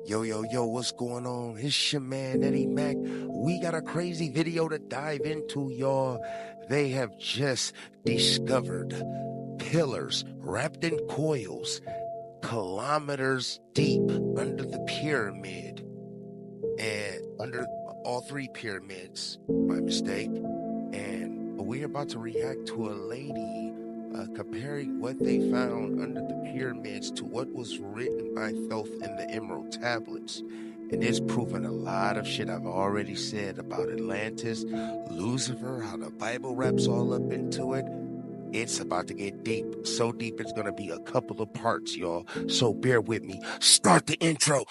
Yo, what's going on? It's your man, Eddie Mac. We got a crazy video to dive into, y'all. They have just discovered pillars wrapped in coils, kilometers deep under the pyramid, and under all three pyramids, my mistake. And we're about to react to a lady comparing what they found under the pyramids to what was written by Thoth in the Emerald Tablets. And it's proven a lot of shit I've already said about Atlantis, Lucifer, how the Bible wraps all up into it. It's about to get deep. So deep it's going to be a couple of parts, y'all. So bear with me. Start the intro.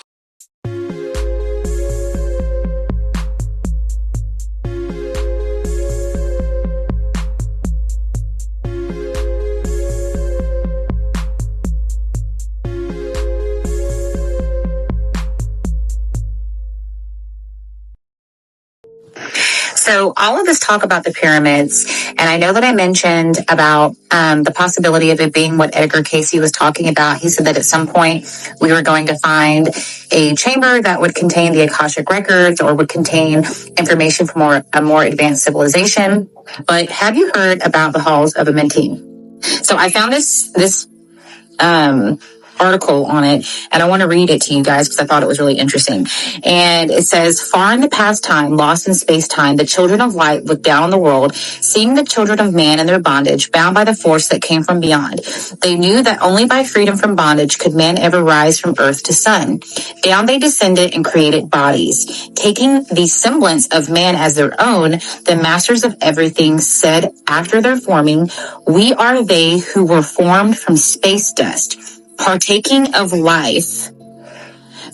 So all of this talk about the pyramids, and I know that I mentioned about the possibility of it being what Edgar Casey was talking about. He said that at some point we were going to find a chamber that would contain the Akashic records or would contain information from a more advanced civilization. But have you heard about the halls of Amenti? So I found this article on it, and I want to read it to you guys because I thought it was really interesting. And it says, far in the past time, lost in space time, the children of light looked down on the world, seeing the children of man in their bondage, bound by the force that came from beyond. They knew that only by freedom from bondage could man ever rise from earth to sun. Down they descended and created bodies. Taking the semblance of man as their own, the masters of everything said after their forming, we are they who were formed from space dust, partaking of life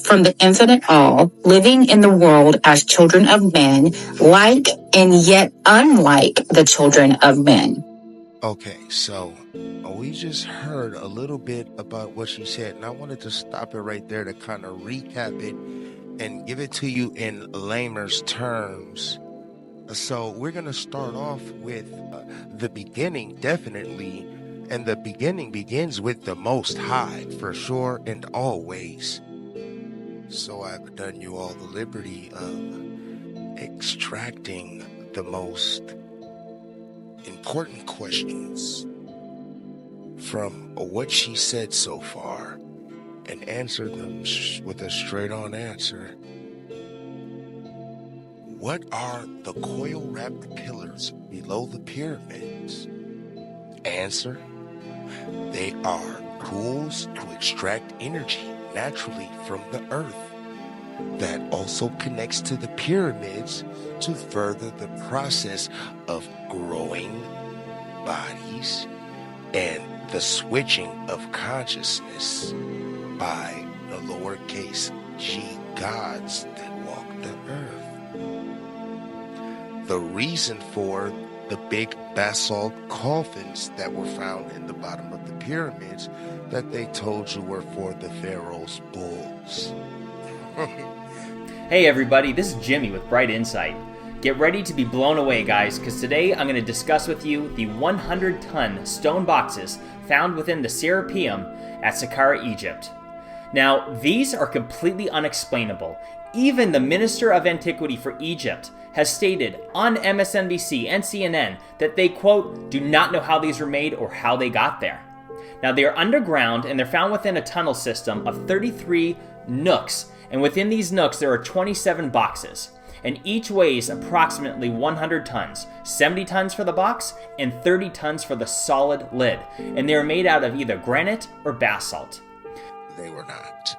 from the infinite all, living in the world as children of men, like and yet unlike the children of men. Okay, so we just heard a little bit about what she said, and I wanted to stop it right there to kind of recap it and give it to you in layman's terms. So we're going to start off with the beginning, definitely. And the beginning begins with the Most High, for sure and always. So I've done you all the liberty of extracting the most important questions from what she said so far and answer them with a straight-on answer. What are the coil-wrapped pillars below the pyramids? Answer: they are tools to extract energy naturally from the earth that also connects to the pyramids to further the process of growing bodies and the switching of consciousness by the lowercase g gods that walk the earth. The reason for the big basalt coffins that were found in the bottom of the pyramids that they told you were for the pharaoh's bulls. Hey everybody, this is Jimmy with Bright Insight. Get ready to be blown away, guys, because today I'm going to discuss with you the 100-ton stone boxes found within the Serapeum at Saqqara, Egypt. Now, these are completely unexplainable. Even the Minister of Antiquity for Egypt has stated on MSNBC and CNN that they, quote, do not know how these were made or how they got there. Now, they are underground and they're found within a tunnel system of 33 nooks. And within these nooks, there are 27 boxes. And each weighs approximately 100 tons, 70 tons for the box and 30 tons for the solid lid. And they are made out of either granite or basalt. They were not.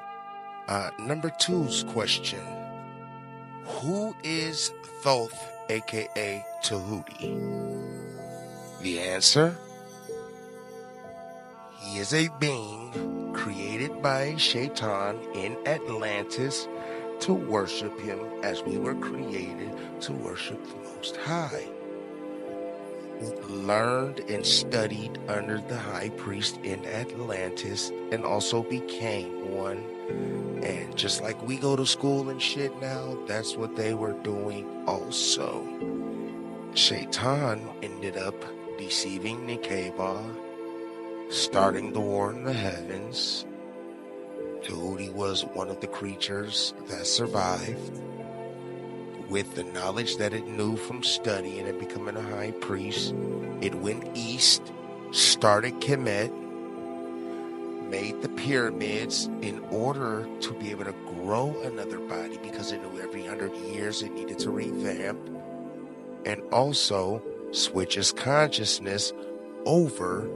Number two's question. Who is Thoth, aka Tahuti? The answer? He is a being created by Shaitan in Atlantis to worship him as we were created to worship the Most High. He learned and studied under the high priest in Atlantis and also became one. And just like we go to school and shit now, that's what they were doing also. Shaitan ended up deceiving Nikeba, starting the war in the heavens, Tahuti was one of the creatures that survived. With the knowledge that it knew from studying and becoming a high priest, it went east, started Kemet, made the pyramids in order to be able to grow another body, because it knew every 100 years it needed to revamp, and also switch its consciousness over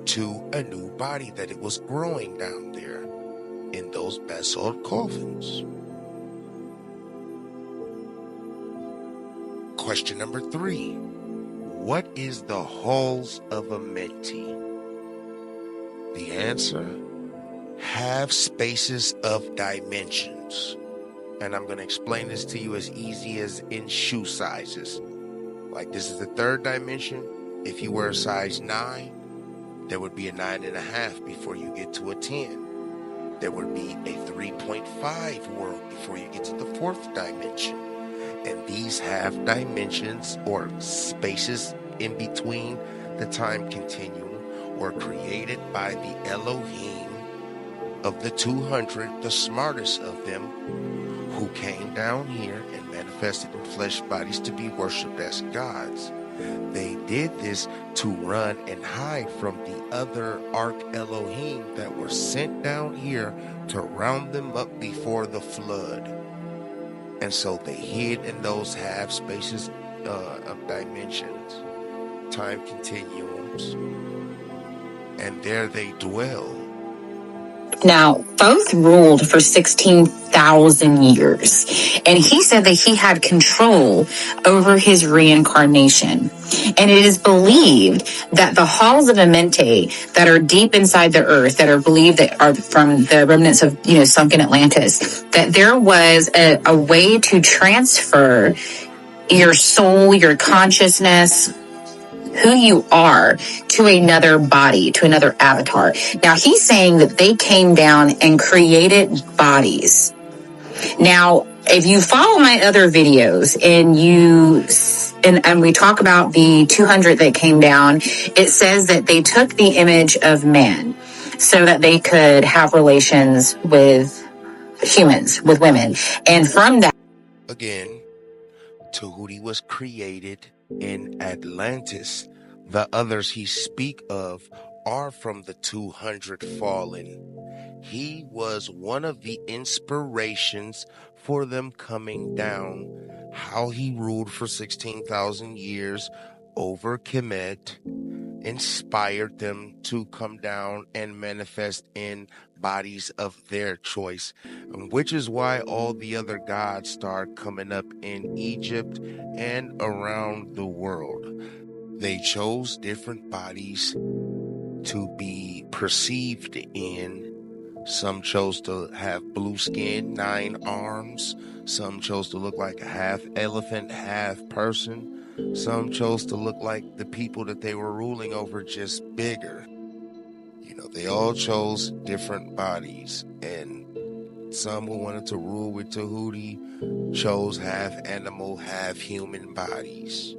to a new body that it was growing down there in those basalt coffins. Question number 3. What is the Halls of Amenti? The answer: half spaces of dimensions. And I'm going to explain this to you as easy as in shoe sizes. Like, this is the 3rd dimension. If you were a size 9, there would be a 9.5 before you get to a 10. There would be a 3.5 world before you get to the 4th dimension. And these half dimensions, or spaces in between the time continuum, were created by the Elohim of the 200, the smartest of them, who came down here and manifested in flesh bodies to be worshipped as gods. They did this to run and hide from the other Arch Elohim that were sent down here to round them up before the flood. And so they hid in those half spaces of dimensions, time continuums, and there they dwell. Now, Thoth ruled for 16,000 years, and he said that he had control over his reincarnation. And it is believed that the halls of Amenti that are deep inside the earth, that are believed that are from the remnants of, sunken Atlantis, that there was a way to transfer your soul, your consciousness, who you are, to another body, to another avatar. Now, he's saying that they came down and created bodies. Now, if you follow my other videos and we talk about the 200 that came down, it says that they took the image of man so that they could have relations with humans, with women. And from that... Again, Tahuti was created in Atlantis. The others he speak of are from the 200 fallen. He was one of the inspirations for them coming down. How he ruled for 16,000 years over Kemet inspired them to come down and manifest in bodies of their choice, which is why all the other gods start coming up in Egypt and around the world. They chose different bodies to be perceived in. Some chose to have blue skin, 9 arms. Some chose to look like a half elephant, half person. Some chose to look like the people that they were ruling over, just bigger. They all chose different bodies, and some who wanted to rule with Tahuti chose half animal, half human bodies.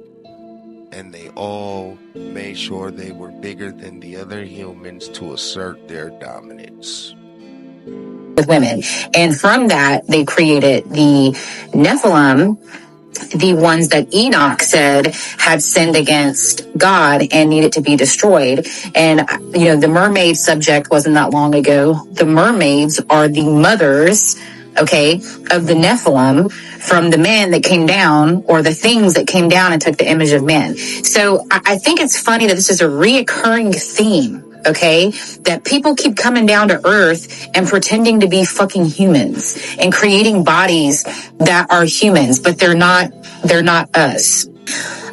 And they all made sure they were bigger than the other humans to assert their dominance. With women. And from that, they created the Nephilim, the ones that Enoch said had sinned against God and needed to be destroyed. And, the mermaid subject wasn't that long ago. The mermaids are the mothers, of the Nephilim from the men that came down, or the things that came down and took the image of men. So I think it's funny that this is a reoccurring theme. That people keep coming down to earth and pretending to be fucking humans and creating bodies that are humans, but they're not us.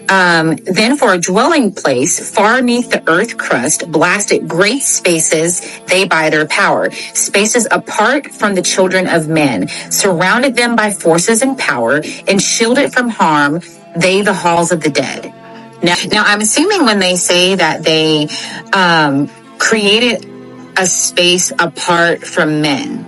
Then for a dwelling place far beneath the earth crust, blasted great spaces they by their power, spaces apart from the children of men, surrounded them by forces and power, and shielded from harm they the halls of the dead. Now I'm assuming when they say that they created a space apart from men,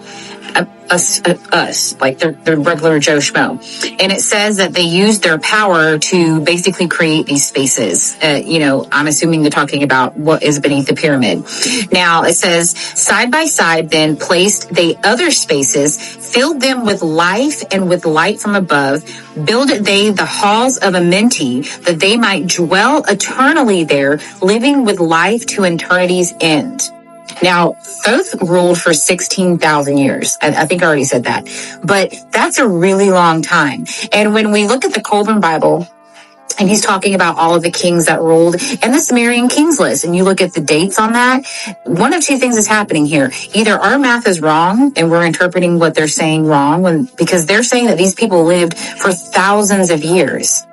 us, like they're regular Joe Schmo. And it says that they used their power to basically create these spaces. I'm assuming they're talking about what is beneath the pyramid. Now it says, side by side then placed they other spaces, filled them with life and with light from above, builded they the halls of Amenti, that they might dwell eternally there, living with life to eternity's end. Now, Thoth ruled for 16,000 years. I think I already said that. But that's a really long time. And when we look at the Colburn Bible, and he's talking about all of the kings that ruled and the Sumerian kings list, and you look at the dates on that, one of two things is happening here. Either our math is wrong and we're interpreting what they're saying wrong, because they're saying that these people lived for thousands of years.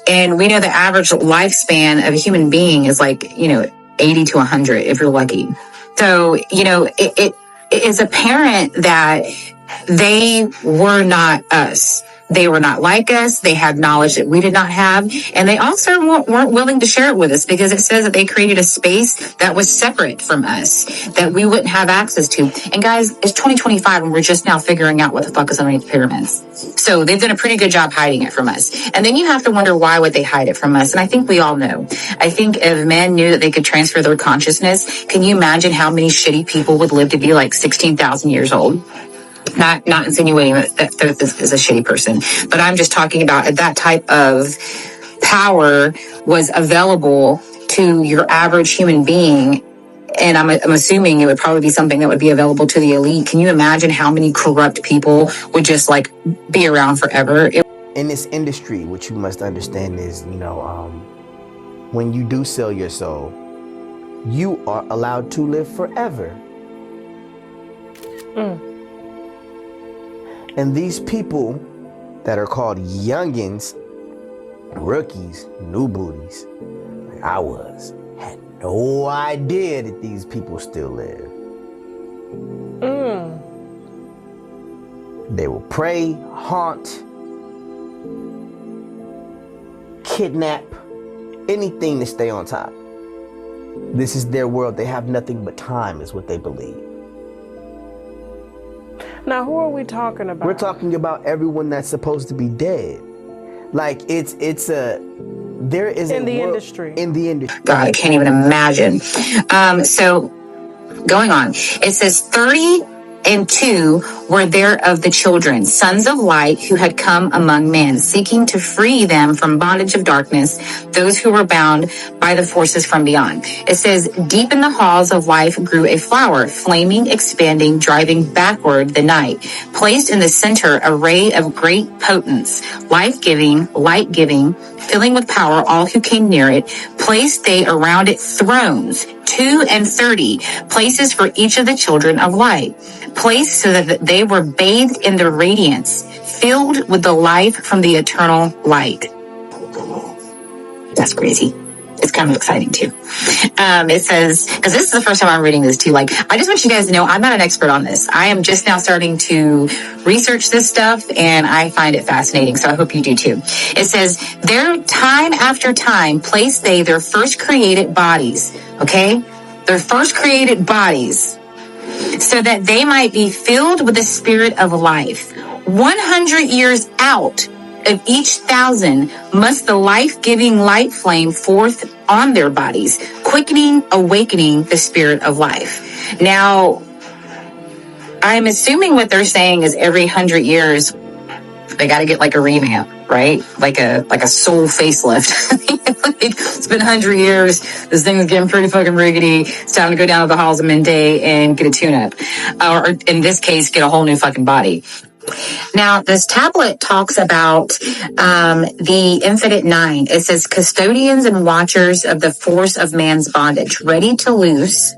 And we know the average lifespan of a human being is 80 to 100 if you're lucky. So, it is apparent that they were not us. They were not like us. They had knowledge that we did not have. And they also weren't willing to share it with us, because it says that they created a space that was separate from us, that we wouldn't have access to. And guys, it's 2025 and we're just now figuring out what the fuck is underneath the pyramids. So they've done a pretty good job hiding it from us. And then you have to wonder, why would they hide it from us? And I think we all know. I think if men knew that they could transfer their consciousness, can you imagine how many shitty people would live to be 16,000 years old? Not insinuating that Thoth is a shitty person, but I'm just talking about that type of power was available to your average human being. And I'm assuming it would probably be something that would be available to the elite. Can you imagine how many corrupt people would just be around forever? In this industry, what you must understand is, when you do sell your soul, you are allowed to live forever. And these people that are called youngins, rookies, new booties, like I was, had no idea that these people still live. They will prey, haunt, kidnap, anything to stay on top. This is their world. They have nothing but time, is what they believe. Now, who are we talking about? We're talking about everyone that's supposed to be dead. There is in the industry. In the industry. God, I can't even imagine. So going on, it says 32 were there of the children, sons of light, who had come among men, seeking to free them from bondage of darkness, those who were bound by the forces from beyond. It says, deep in the halls of life grew a flower, flaming, expanding, driving backward the night. Placed in the center, a ray of great potence, life-giving, light-giving, filling with power all who came near it. Placed they around it thrones, 32 places for each of the children of light, placed so that they were bathed in the radiance, filled with the life from the eternal light. That's crazy. It's kind of exciting too. It says, because this is the first time I'm reading this too, I just want you guys to know I'm not an expert on this. I am just now starting to research this stuff, and I find it fascinating, so I hope you do too. It says, their time after time placed they their first created bodies, okay? Their first created bodies, so that they might be filled with the spirit of life. 100 years out of each 1,000 must the life-giving light flame forth on their bodies, quickening, awakening the spirit of life. Now, I'm assuming what they're saying is every 100 years, they got to get a revamp, right? Like a soul facelift. It's been 100 years. This thing's getting pretty fucking riggedy. It's time to go down to the halls of Mende and get a tune-up. Or in this case, get a whole new fucking body. Now, this tablet talks about the Infinite Nine. It says, custodians and watchers of the force of man's bondage, ready to loose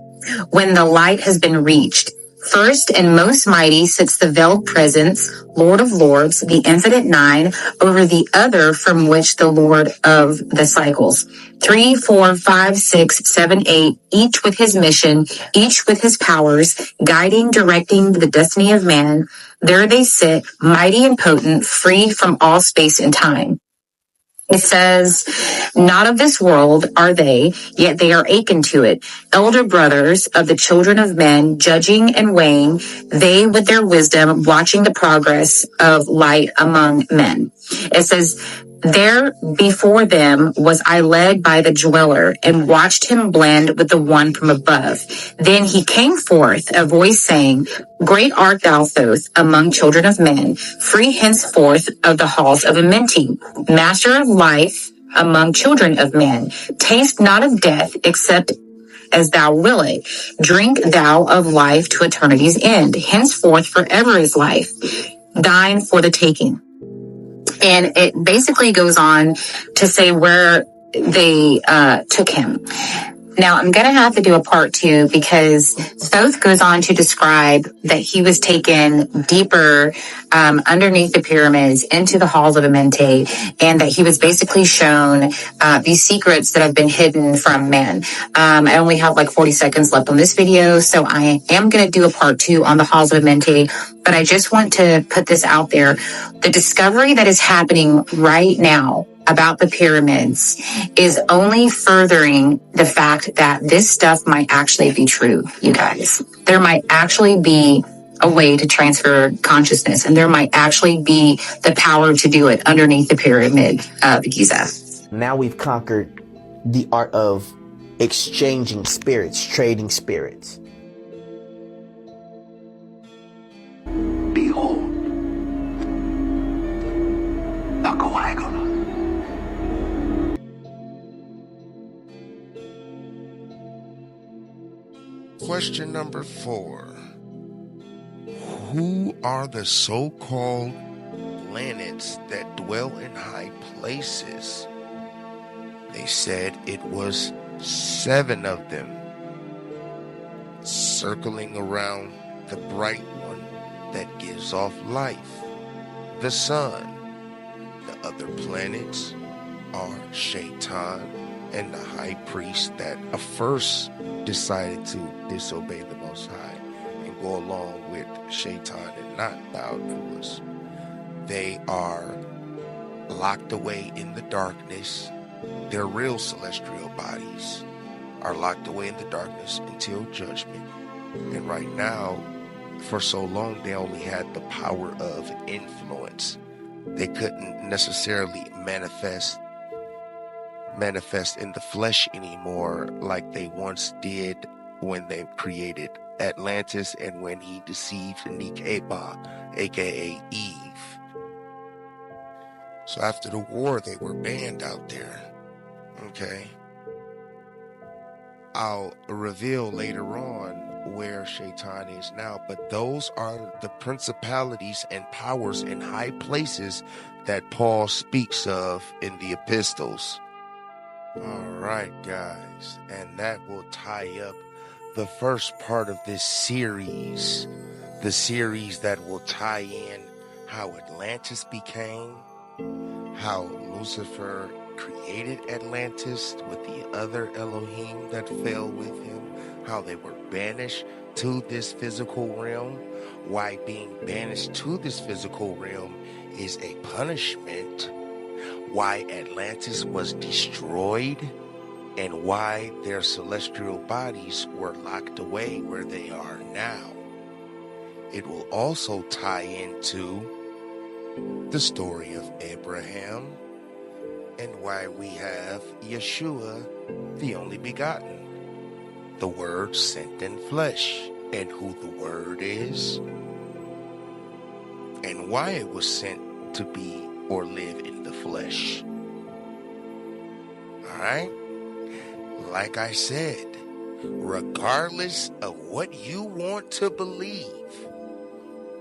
when the light has been reached. First and most mighty sits the veiled presence, Lord of Lords, the Infinite Nine, over the other from which the Lord of the cycles. 3, 4, 5, 6, 7, 8, each with his mission, each with his powers, guiding, directing the destiny of man. There they sit, mighty and potent, free from all space and time. It says, not of this world are they, yet they are akin to it. Elder brothers of the children of men, judging and weighing, they with their wisdom, watching the progress of light among men. It says, there before them was I led by the dweller and watched him blend with the one from above. Then he came forth, a voice saying, great art thou, Thoth, among children of men, free henceforth of the halls of Amenti, master of life among children of men. Taste not of death except as thou willit. Drink thou of life to eternity's end. Henceforth forever is life, thine for the taking. And it basically goes on to say where they took him. Now, I'm going to have to do a part 2 because Thoth goes on to describe that he was taken deeper underneath the pyramids into the halls of Amenti, and that he was basically shown these secrets that have been hidden from man. I only have like 40 seconds left on this video, so I am going to do a part 2 on the halls of Amenti, but I just want to put this out there. The discovery that is happening right now about the pyramids is only furthering the fact that this stuff might actually be true, you guys. There might actually be a way to transfer consciousness, and there might actually be the power to do it underneath the pyramid of Giza. Now we've conquered the art of exchanging spirits, trading spirits. Behold, the coagula. Question number 4. Who are the so-called planets that dwell in high places? They said it was 7 of them, circling around the bright one that gives off life, the sun. The other planets are Shaitan and the high priest that first decided to disobey the Most High and go along with Shaitan and not bow to us. They are locked away in the darkness. Their real celestial bodies are locked away in the darkness until judgment. And right now, for so long, they only had the power of influence. They couldn't necessarily manifest in the flesh anymore like they once did when they created Atlantis and when he deceived Nekeba, aka Eve. So after the war, they were banned out there. Okay. I'll reveal later on where Shaitan is now, but those are the principalities and powers in high places that Paul speaks of in the epistles. All right, guys, and that will tie up the first part of this series, the series that will tie in how Atlantis became, how Lucifer created Atlantis with the other Elohim that fell with him, how they were banished to this physical realm, why being banished to this physical realm is a punishment, why Atlantis was destroyed, and why their celestial bodies were locked away where they are now. It will also tie into the story of Abraham and why we have Yeshua, the only begotten, the Word sent in flesh, and who the Word is, and why it was sent to be or live in the flesh. Alright? Like I said, regardless of what you want to believe,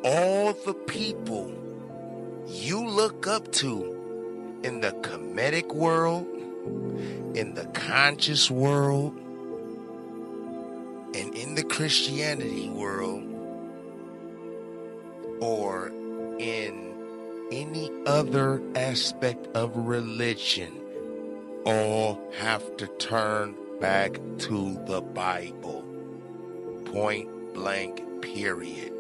all the people you look up to in the Kemetic world, in the conscious world, and in the Christianity world, or in any other aspect of religion, all have to turn back to the Bible. Point blank, period.